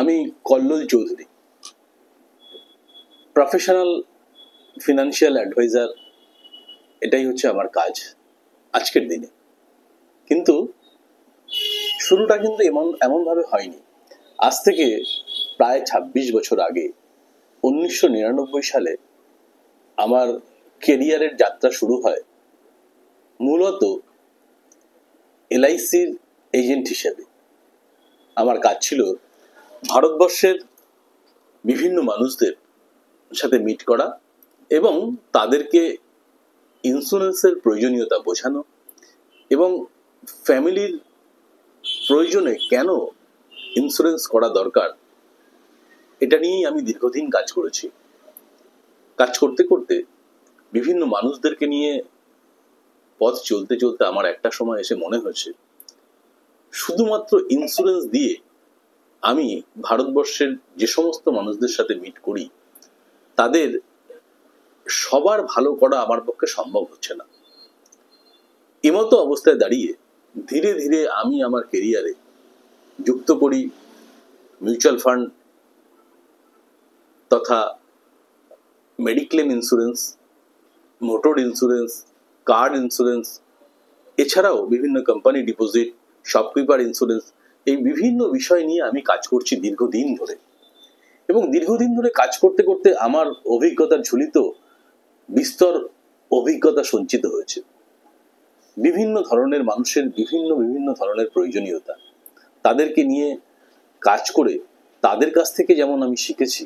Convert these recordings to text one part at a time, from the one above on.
আমি Kallol Chowdhury, professional financial adviser. এটাই হচ্ছে আমার কাজ আজকের দিনে। কিন্তু শুরুটা কিন্তু এমনভাবে হয়নি। আজ থেকে প্রায় ২৬ বছর আগে ১৯৯৯ সালে আমার কেরিয়ারের যাত্রা শুরু হয় মূলত এলআইসির এজেন্ট হিসেবে। আমার কাজ ছিল ভারতবর্ষের বিভিন্ন মানুষদের সাথে মিট করা এবং তাদেরকে ইন্স্যুরেন্সের প্রয়োজনীয়তা বোঝানো এবং ফ্যামিলির প্রয়োজনে কেন ইন্স্যুরেন্স করা দরকার, এটা নিয়েই আমি দীর্ঘদিন কাজ করেছি। কাজ করতে করতে বিভিন্ন মানুষদেরকে নিয়ে পথ চলতে চলতে আমার একটা সময় এসে মনে হয়েছে শুধুমাত্র ইন্স্যুরেন্স দিয়ে আমি ভারতবর্ষের যে সমস্ত মানুষদের সাথে মিট করি তাদের সবার ভালো করা আমার পক্ষে সম্ভব হচ্ছে না। এমতো অবস্থায় দাঁড়িয়ে ধীরে ধীরে আমি আমার কেরিয়ারে যুক্ত করি মিউচুয়াল ফান্ড তথা মেডিক্লেম ইন্স্যুরেন্স, মোটর ইন্স্যুরেন্স, কার ইন্স্যুরেন্স, এছাড়াও বিভিন্ন কোম্পানি ডিপোজিট, শপকিপার ইন্স্যুরেন্স, এই বিভিন্ন বিষয় নিয়ে আমি কাজ করছি দীর্ঘদিন ধরে। এবং দীর্ঘদিন ধরে কাজ করতে করতে আমার অভিজ্ঞতার ঝুলিত বিস্তর অভিজ্ঞতা সঞ্চিত হয়েছে। বিভিন্ন ধরনের মানুষের বিভিন্ন ধরনের প্রয়োজনীয়তা, তাদেরকে নিয়ে কাজ করে তাদের কাছ থেকে যেমন আমি শিখেছি,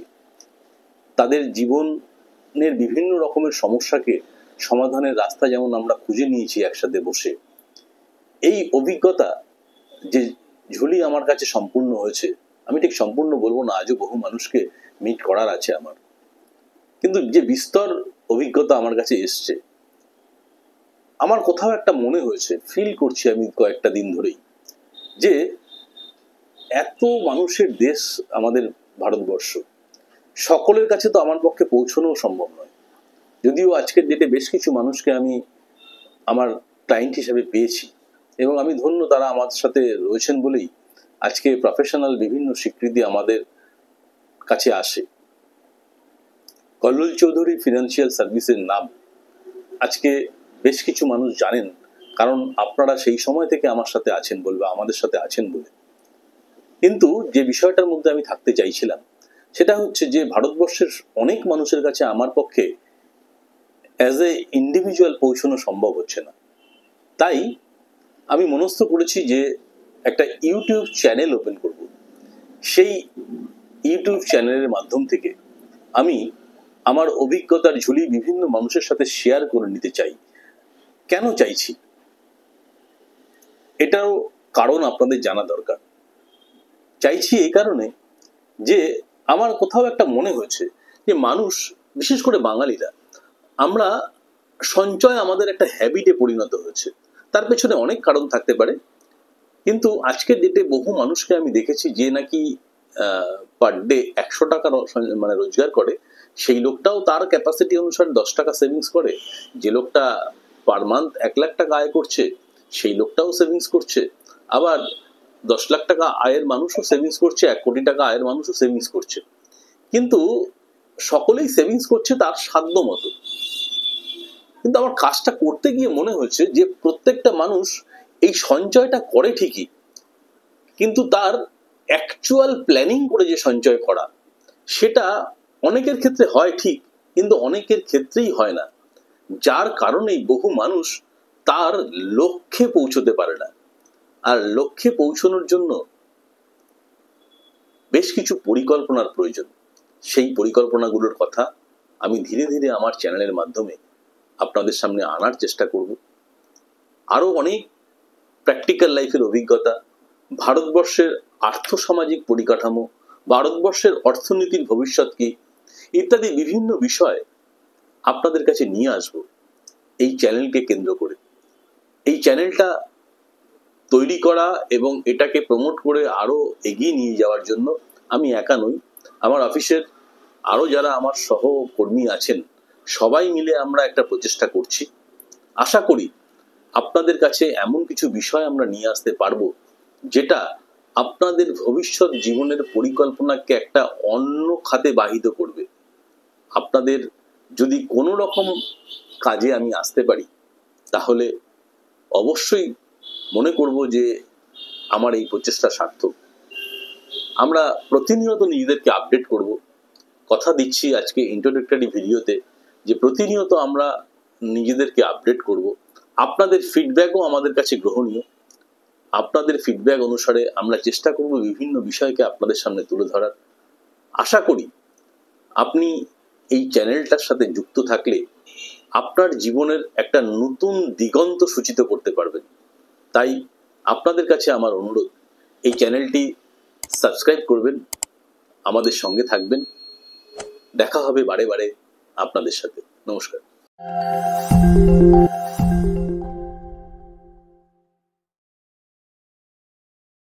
তাদের জীবনের বিভিন্ন রকমের সমস্যাকে সমাধানের রাস্তা যেমন আমরা খুঁজে নিয়েছি একসাথে বসে, এই অভিজ্ঞতা যে ঝুলি আমার কাছে সম্পূর্ণ হয়েছে, আমি ঠিক সম্পূর্ণ বলবো না, আজও বহু মানুষকে মিট করার আছে আমার, কিন্তু যে বিস্তর অভিজ্ঞতা আমার কাছে এসছে, আমার কোথাও একটা মনে হয়েছে, ফিল করছি আমি কয়েকটা দিন ধরেই, যে এত মানুষের দেশ আমাদের ভারতবর্ষ, সকলের কাছে তো আমার পক্ষে পৌঁছানো সম্ভব নয়। যদিও আজকের ডেটে বেশ কিছু মানুষকে আমি আমার ক্লায়েন্ট হিসেবে পেয়েছি এবং আমি ধন্য তারা আমার সাথে রয়েছেন বলেই আজকে প্রফেশনাল বিভিন্ন স্বীকৃতি আমাদের কাছে আসে। কল্লোল চৌধুরী ফিনান্সিয়াল সার্ভিসের নাম আজকে বেশ কিছু মানুষ জানেন, কারণ আপনারা সেই সময় থেকে আমার সাথে আছেন বলবে, আমাদের সাথে আছেন বলে। কিন্তু যে বিষয়টার মধ্যে আমি থাকতে চাইছিলাম সেটা হচ্ছে যে ভারতবর্ষের অনেক মানুষের কাছে আমার পক্ষে অ্যাজ এ ইন্ডিভিজুয়াল পৌঁছানো সম্ভব হচ্ছে না। তাই আমি মনস্থ করেছি যে একটা ইউটিউব চ্যানেল ওপেন করব। সেই ইউটিউব চ্যানেলের মাধ্যম থেকে আমি আমার অভিজ্ঞতার ঝুলি বিভিন্ন মানুষের সাথে শেয়ার করে নিতে চাই। কেন চাইছি এটাও কারণ আপনাদের জানা দরকার। চাইছি এই কারণে যে আমার কোথাও একটা মনে হয়েছে যে মানুষ, বিশেষ করে বাঙালিরা, আমরা সঞ্চয় আমাদের একটা হ্যাবিটে পরিণত হয়েছে। তার পেছনে অনেক কারণ থাকতে পারে, কিন্তু আজকের ডেটে বহু মানুষকে আমি দেখেছি যে নাকি পার ডে ১০০ টাকা মানে রোজগার করে, সেই লোকটাও তার ক্যাপাসিটি অনুসারে ১০ টাকা সেভিংস করে। যে লোকটা পার মান্থ ১ লাখ টাকা আয় করছে সেই লোকটাও সেভিংস করছে, আবার ১০ লাখ টাকা আয়ের মানুষও সেভিংস করছে, ১ কোটি টাকা আয়ের মানুষও সেভিংস করছে। কিন্তু সকলেই সেভিংস করছে তার সাধ্য মতো। কিন্তু আমার কাজটা করতে গিয়ে মনে হয়েছে যে প্রত্যেকটা মানুষ এই সঞ্চয়টা করে ঠিকই, কিন্তু তার অ্যাকচুয়াল প্ল্যানিং করে যে সঞ্চয় করা, সেটা অনেকের ক্ষেত্রে হয় ঠিক, কিন্তু অনেকের ক্ষেত্রেই হয় না, যার কারণেই বহু মানুষ তার লক্ষ্যে পৌঁছতে পারে না। আর লক্ষ্যে পৌঁছানোর জন্য বেশ কিছু পরিকল্পনার প্রয়োজন। সেই পরিকল্পনাগুলোর কথা আমি ধীরে ধীরে আমার চ্যানেলের মাধ্যমে আপনাদের সামনে আনার চেষ্টা করব। আরো অনেক প্র্যাকটিক্যাল লাইফের অভিজ্ঞতা, ভারতবর্ষের আর্থসামাজিক পরিকাঠামো, ভারতবর্ষের অর্থনীতির ভবিষ্যৎ কি, ইত্যাদি বিভিন্ন বিষয় আপনাদের কাছে নিয়ে আসব এই চ্যানেলকে কেন্দ্র করে। এই চ্যানেলটা তৈরি করা এবং এটাকে প্রমোট করে আরো এগিয়ে নিয়ে যাওয়ার জন্য আমি একা নই, আমার অফিসের আরো যারা আমার সহকর্মী আছেন সবাই মিলে আমরা একটা প্রচেষ্টা করছি। আশা করি আপনাদের কাছে এমন কিছু বিষয় আমরা নিয়ে আসতে পারবো যেটা আপনাদের ভবিষ্যৎ জীবনের পরিকল্পনাকে একটা অন্য খাতে বাহিত করবে। আপনাদের যদি কোনো রকম কাজে আমি আসতে পারি তাহলে অবশ্যই মনে করব যে আমার এই প্রচেষ্টা সার্থক। আমরা প্রতিনিয়ত নিজেদেরকে আপডেট করব। কথা দিচ্ছি আজকে ইন্ট্রোডাক্টরি ভিডিওতে যে প্রতিনিয়ত আমরা নিজেদেরকে আপডেট করব। আপনাদের ফিডব্যাকও আমাদের কাছে গ্রহণীয়। আপনাদের ফিডব্যাক অনুসারে আমরা চেষ্টা করব বিভিন্ন বিষয়কে আপনাদের সামনে তুলে ধরার। আশা করি আপনি এই চ্যানেলটার সাথে যুক্ত থাকলে আপনার জীবনের একটা নতুন দিগন্ত সূচিত করতে পারবেন। তাই আপনাদের কাছে আমার অনুরোধ, এই চ্যানেলটি সাবস্ক্রাইব করবেন, আমাদের সঙ্গে থাকবেন। দেখা হবে বারে বারে আপনাদের সাথে। নমস্কার।